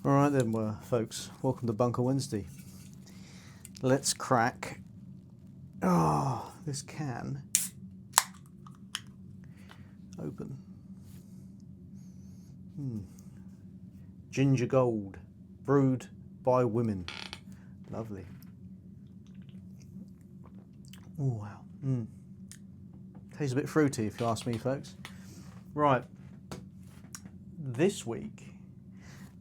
Alright then, folks, welcome to Bunker Wednesday. Let's crack this can open. Ginger Gold, brewed by women. Lovely. Oh wow. Tastes a bit fruity if you ask me, folks. Right. This week,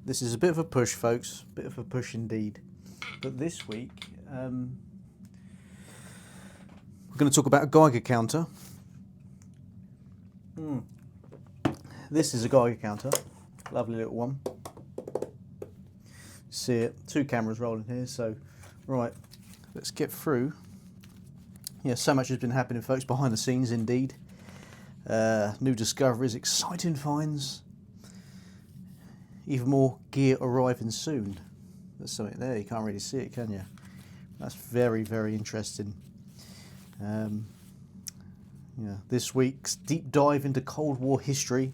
this is a bit of a push, folks. Bit of a push indeed. But this week, we're going to talk about a Geiger counter. This is a Geiger counter. Lovely little one. See it. 2 cameras rolling here. So, right, let's get through. Yeah, so much has been happening, folks, behind the scenes indeed. New discoveries, exciting finds. Even more gear arriving soon. There's something there, you can't really see it, can you? That's very, very interesting. Yeah, this week's deep dive into Cold War history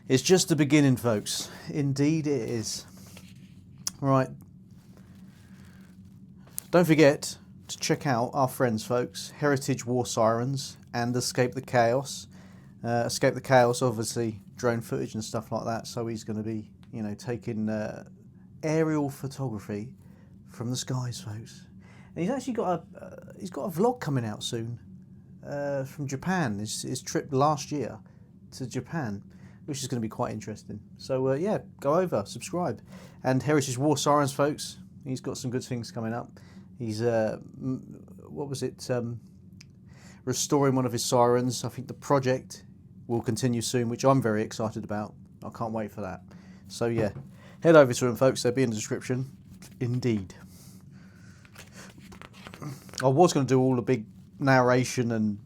is just the beginning, folks. Indeed it is. Right. Don't forget to check out our friends, folks, Heritage War Sirens and Escape the Chaos. Escape the Chaos, obviously, drone footage and stuff like that, so he's going to be, you know, taking aerial photography from the skies, folks. And he's actually got a vlog coming out soon from Japan. His trip last year to Japan, which is going to be quite interesting. So yeah, go over, subscribe. And Heritage War Sirens, folks, he's got some good things coming up. He's restoring one of his sirens. I think the project will continue soon, which I'm very excited about. I can't wait for that. So yeah, head over to him, folks. They'll be in the description. Indeed. I was going to do all the big narration and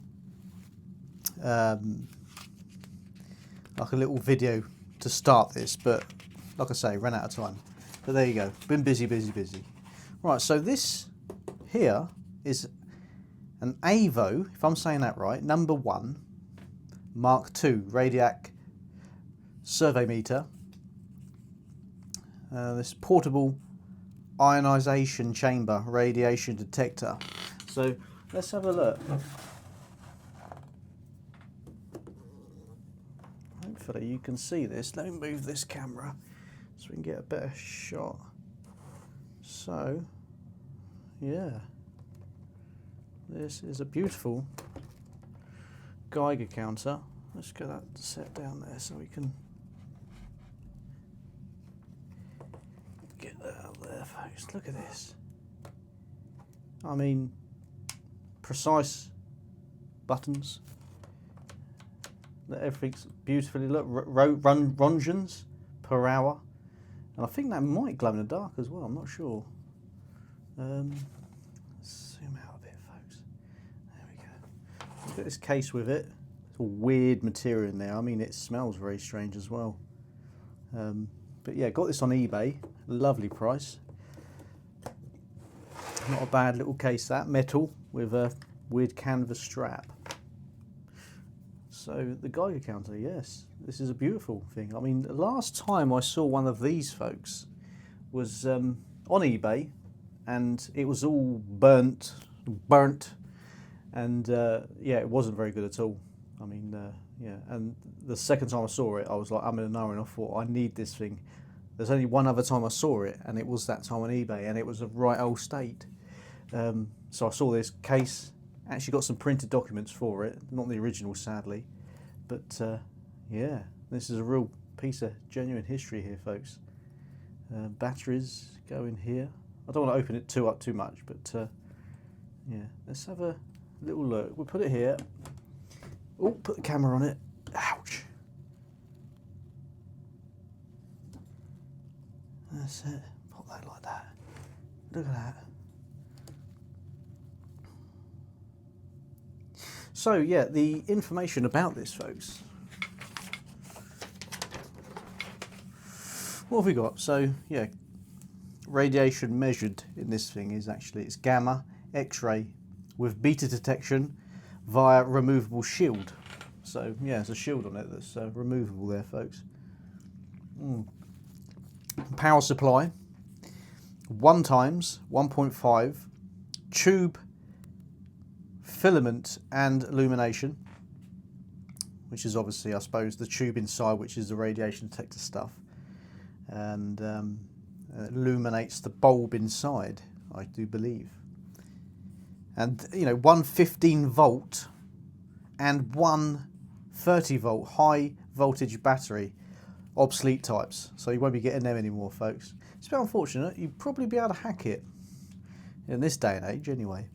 like a little video to start this, but like I say, ran out of time. But there you go. Been busy. Right, so this here is an AVO, if I'm saying that right, number 1, Mark II Radiac survey meter. This portable ionization chamber radiation detector. So let's have a look. Hopefully you can see this. Let me move this camera so we can get a better shot. So, yeah. This is a beautiful Geiger counter. Let's get that set down there so we can get that out there, folks. Look at this. I mean, precise buttons. Everything's beautifully look. Rongens per hour. And I think that might glow in the dark as well. I'm not sure. Zoom out a bit, folks. There we go. Look at this case with it. It's all weird material in there. I mean, it smells very strange as well. But yeah, got this on eBay. Lovely price. Not a bad little case, that. Metal with a weird canvas strap. So the Geiger counter, yes, this is a beautiful thing. I mean, the last time I saw one of these, folks, was on eBay, and it was all burnt, and yeah, it wasn't very good at all. I mean, yeah, and the second time I saw it, I was like, I'm in an hour, and I thought, I need this thing. There's only one other time I saw it, and it was that time on eBay, and it was a right old state. So I saw this case. Actually got some printed documents for it, not the original, sadly, but yeah, this is a real piece of genuine history here, folks. Batteries go in here. I don't want to open it up too much, but yeah, let's have a little look. We'll put it here. Oh, put the camera on it. Ouch. That's it. Put that like that. Look at that. So yeah, the information about this, folks. What have we got? So yeah, radiation measured in this thing is actually, it's gamma, X-ray with beta detection via removable shield. So yeah, there's a shield on it that's removable there, folks. Power supply, 1 times 1.5, tube, filament and illumination, which is obviously, I suppose, the tube inside, which is the radiation detector stuff, and illuminates the bulb inside, I do believe. And, you know, one 15 volt and one 30 volt high voltage battery, obsolete types, so you won't be getting them anymore, folks. It's a bit unfortunate. You'd probably be able to hack it in this day and age anyway.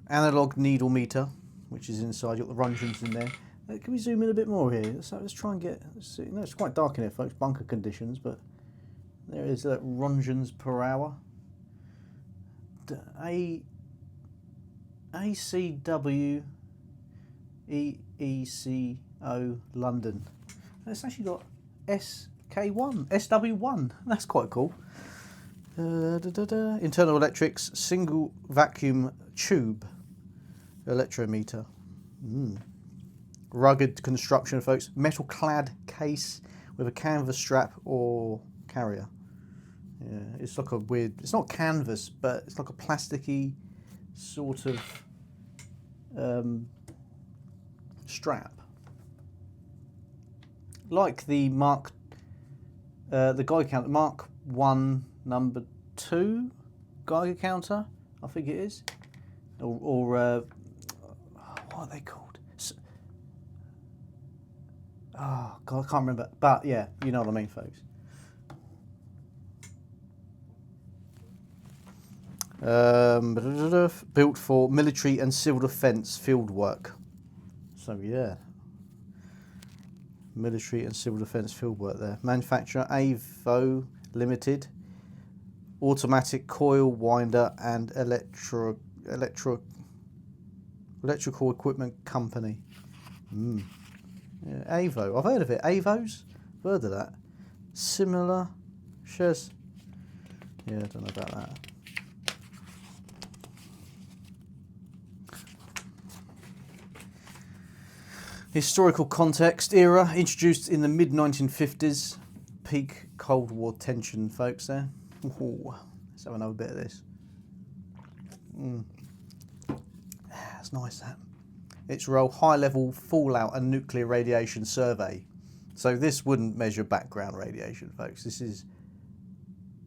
Analog needle meter, which is inside. You've got the Rungens in there. Can we zoom in a bit more here? Let's try and get, no, it's quite dark in here, folks, bunker conditions, but there is Rungens per hour. ACW EECO London. It's actually got SK1, SW1. That's quite cool. Internal electrics, single vacuum tube electrometer. Rugged construction, folks. Metal clad case with a canvas strap or carrier. Yeah, it's like a weird, it's not canvas, but it's like a plasticky sort of strap. Like the the Geiger counter, Mark 1 number 2 Geiger counter, I think it is. Or what are they called? Oh God, I can't remember. But yeah, you know what I mean, folks. Built for military and civil defence field work. So yeah, military and civil defence field work there. Manufacturer Avo Limited. Automatic coil winder and electrical equipment company. Yeah, Avo, I've heard of it. Avos, I've heard of that. Similar shares. Yeah, I don't know about that. Historical context era, introduced in the mid-1950s. Peak Cold War tension, folks, there. Ooh, let's have another bit of this. That's nice, that. Its role, high-level fallout and nuclear radiation survey. So this wouldn't measure background radiation, folks. This is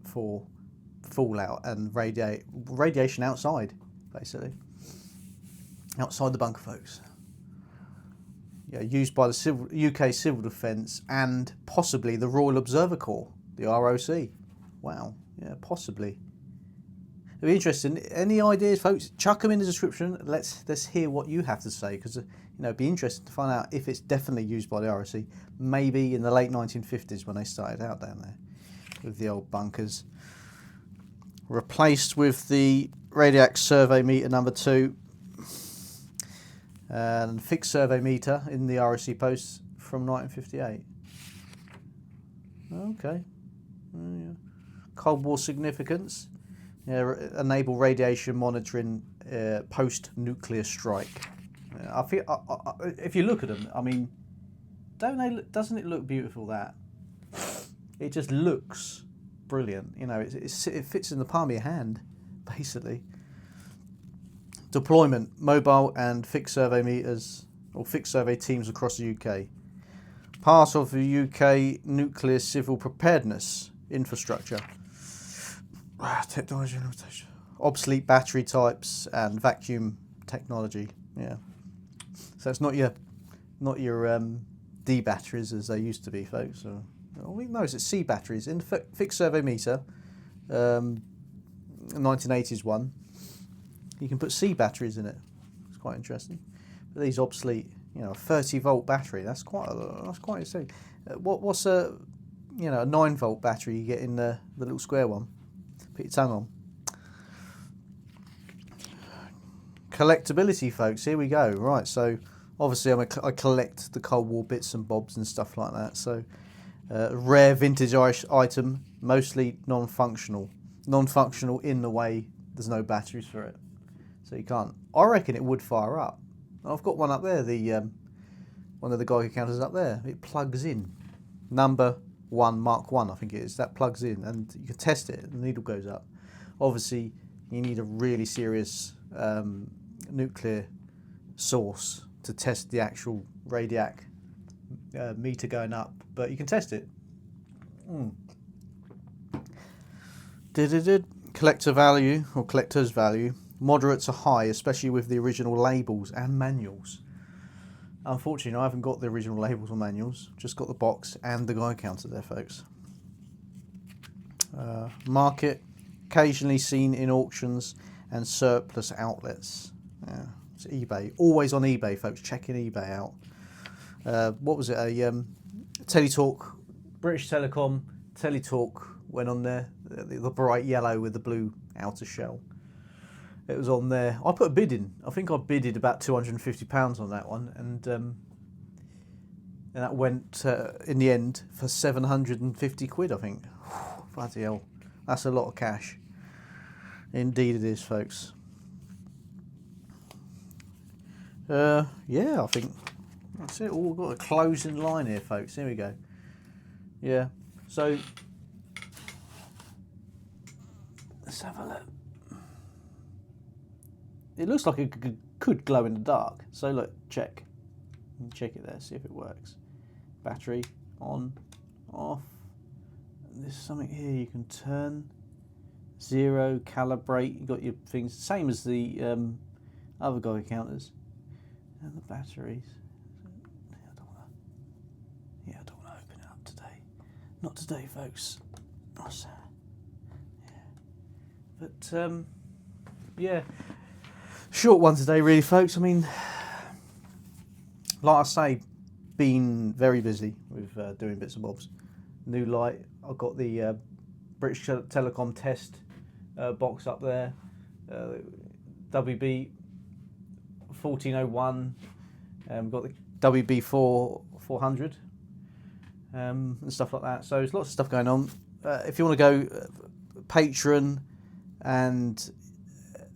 for fallout and radiation outside, basically. Outside the bunker, folks. Yeah, used by the UK Civil Defence and possibly the Royal Observer Corps, the ROC. Wow, yeah, possibly. It'll be interesting. Any ideas, folks? Chuck them in the description. Let's hear what you have to say, because it'd be interesting to find out if it's definitely used by the ROC. Maybe in the late 1950s when they started out down there with the old bunkers. Replaced with the Radiac Survey Meter number 2. And fixed survey meter in the ROC posts from 1958. Okay. Yeah. Cold War significance. Yeah, enable radiation monitoring post-nuclear strike. I feel if you look at them, I mean, doesn't it look beautiful? That it just looks brilliant. You know, it fits in the palm of your hand, basically. Deployment, mobile and fixed survey meters or fixed survey teams across the UK. Part of the UK nuclear civil preparedness infrastructure. Technology limitation. Obsolete battery types and vacuum technology. Yeah. So it's not your D batteries as they used to be, folks. No, it's C batteries in the fixed survey meter. 1980s one. You can put C batteries in it. It's quite interesting. But these obsolete, a 30 volt battery. That's quite interesting. What's a 9 volt battery you get in the little square one? Put your tongue on. Collectability, folks. Here we go. Right. So obviously I collect the Cold War bits and bobs and stuff like that. So rare vintage item, mostly non-functional. Non-functional in the way there's no batteries for it. So you can't. I reckon it would fire up. I've got one up there. The one of the Geiger counters up there. It plugs in. number 1 Mark 1, I think it is, that plugs in and you can test it and the needle goes up. Obviously you need a really serious nuclear source to test the actual radiac meter going up, but you can test it. Collector value, or collector's value, moderate to high, especially with the original labels and manuals. Unfortunately, I haven't got the original labels or manuals, just got the box and the guide counter there, folks. Market, occasionally seen in auctions and surplus outlets. Yeah, it's eBay, always on eBay, folks, checking eBay out. What was it, a Teletalk, British Telecom, Teletalk went on there, the bright yellow with the blue outer shell. It was on there. I put a bid in. I think I bidded about £250 on that one, and that went in the end for 750 quid, I think. Bloody hell, that's a lot of cash. Indeed it is, folks. Yeah, I think that's it. Oh, we've got a closing line here, folks. Here we go. Yeah, so let's have a look. It looks like it could glow in the dark. So look, check it there, see if it works. Battery on, off. There's something here you can turn. 0, calibrate. You got your things, same as the other guide counters. And the batteries. I don't want to open it up today. Not today, folks. Yeah. But yeah. Short one today, really, folks. I mean, like I say, been very busy with doing bits and bobs. New light. I've got the British Telecom test box up there. WB 1401. We've got the WB 400 and stuff like that. So there's lots of stuff going on. If you want to go Patreon and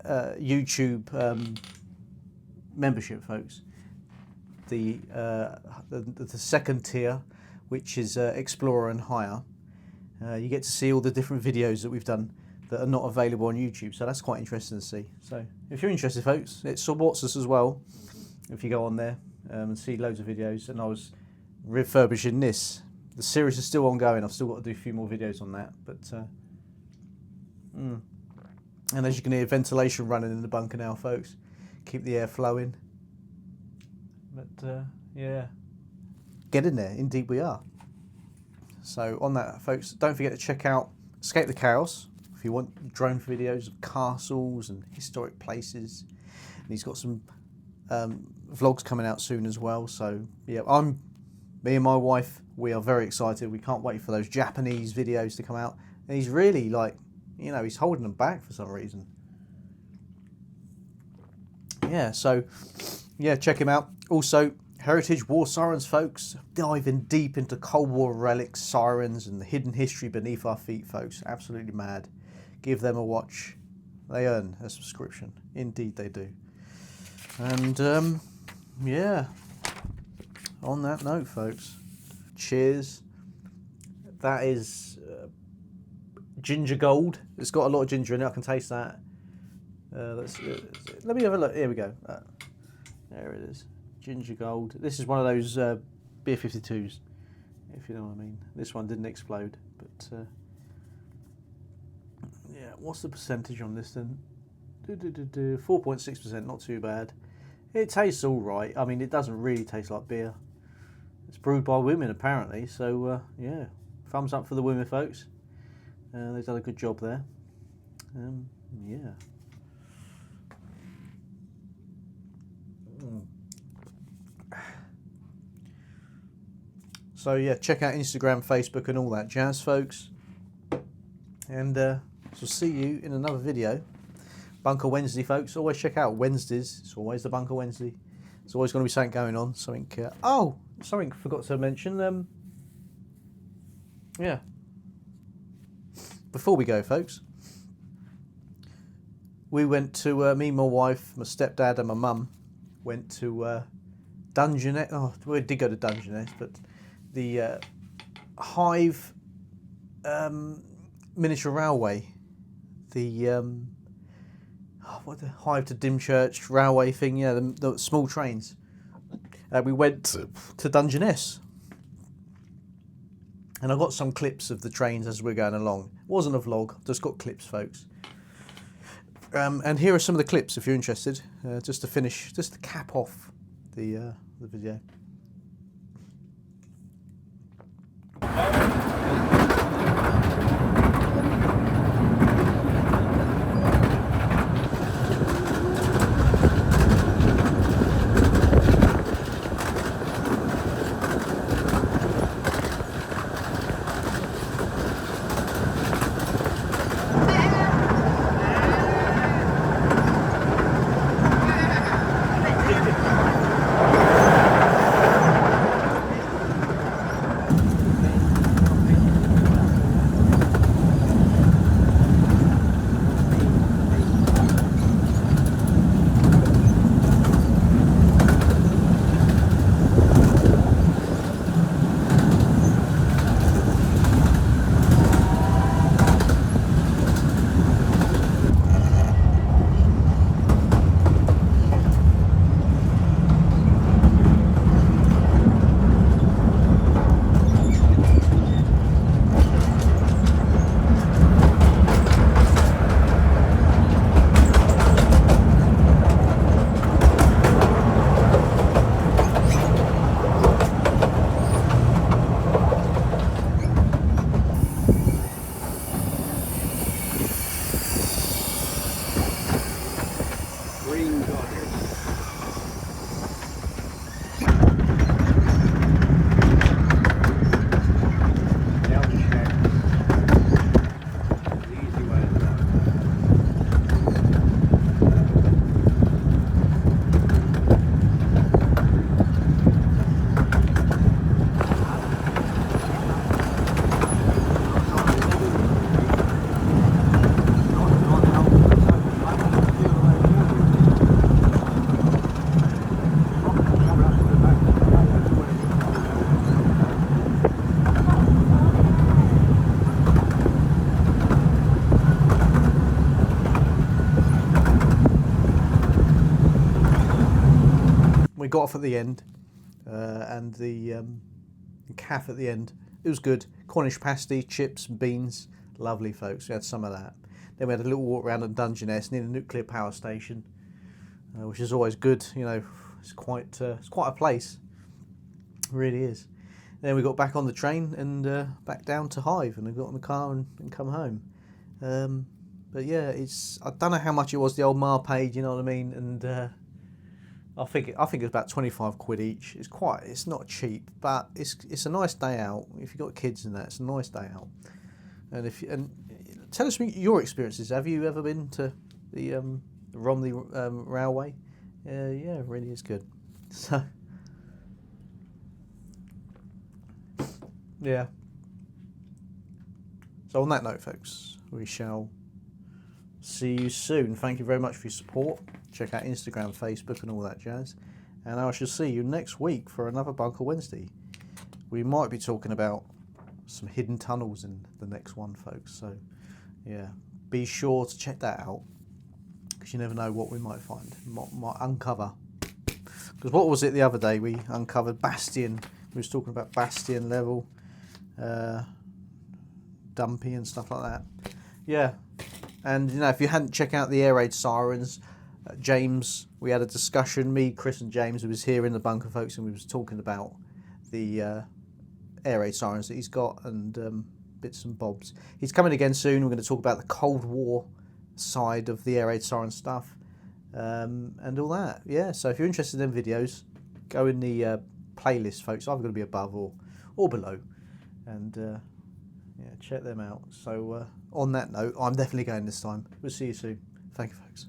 YouTube membership, folks, the second tier, which is Explorer and Higher, you get to see all the different videos that we've done that are not available on YouTube, so that's quite interesting to see. So if you're interested, folks, it supports us as well if you go on there and see loads of videos. And I was refurbishing this. The series is still ongoing. I've still got to do a few more videos on that, but and as you can hear, ventilation running in the bunker now, folks. Keep the air flowing. But yeah, get in there. Indeed we are. So on that, folks, don't forget to check out Escape the Chaos if you want drone videos of castles and historic places. And he's got some vlogs coming out soon as well. So yeah, me and my wife, we are very excited. We can't wait for those Japanese videos to come out. And he's really, like, you know, he's holding them back for some reason. Yeah, so, yeah, check him out. Also, Heritage War Sirens, folks. Diving deep into Cold War relics, sirens, and the hidden history beneath our feet, folks. Absolutely mad. Give them a watch. They earn a subscription. Indeed they do. And, yeah. On that note, folks, cheers. That is ginger gold. It's got a lot of ginger in it. I can taste that. Let me have a look. Here we go. There it is. Ginger gold. This is one of those Beer 52s, if you know what I mean. This one didn't explode, but yeah. What's the percentage on this then? 4.6%. Not too bad. It tastes all right. I mean, it doesn't really taste like beer. It's brewed by women, apparently. So yeah, thumbs up for the women, folks. They've done a good job there. Yeah. So yeah, check out Instagram, Facebook, and all that jazz, folks. And so see you in another video. Bunker Wednesday, folks. Always check out Wednesdays. It's always the Bunker Wednesday. There's always going to be something going on. Something. Something forgot to mention. Yeah. Before we go, folks, we went to me, my wife, my stepdad, and my mum went to Dungeness. Oh, we did go to Dungeness, but the Hive miniature railway, the what the Hive to Dymchurch railway thing, yeah, the small trains. We went to Dungeness, and I got some clips of the trains as we're going along. It wasn't a vlog, just got clips, folks. And here are some of the clips if you're interested, just to cap off the video. We got off at the end, and the calf at the end. It was good. Cornish pasty, chips, beans, lovely, folks. We had some of that. Then we had a little walk around at Dungeness near the nuclear power station, which is always good. You know, it's quite a place. It really is. Then we got back on the train and back down to Hive, and I got in the car and come home. But yeah, I don't know how much it was, the old Marpaid, you know what I mean, and. I think it's about 25 quid each. It's not cheap, but it's a nice day out. If you've got kids and that, it's a nice day out. And tell us your experiences. Have you ever been to the Romney Railway? Yeah, it really is good. So yeah. So on that note, folks, we shall see you soon. Thank you very much for your support. Check out Instagram, Facebook and all that jazz. And I shall see you next week for another Bunker Wednesday. We might be talking about some hidden tunnels in the next one, folks. So, yeah, be sure to check that out, because you never know what we might find, might uncover. Because what was it the other day? We uncovered Bastion. We was talking about Bastion level, Dumpy and stuff like that. Yeah. And, you know, if you hadn't checked out the air raid sirens, James, we had a discussion, me, Chris and James, who was here in the bunker, folks, and we was talking about the air raid sirens that he's got and bits and bobs. He's coming again soon. We're going to talk about the Cold War side of the air raid siren stuff and all that. Yeah, so if you're interested in videos, go in the playlist, folks. Either going to be above or below. And yeah, check them out. So on that note, I'm definitely going this time. We'll see you soon. Thank you, folks.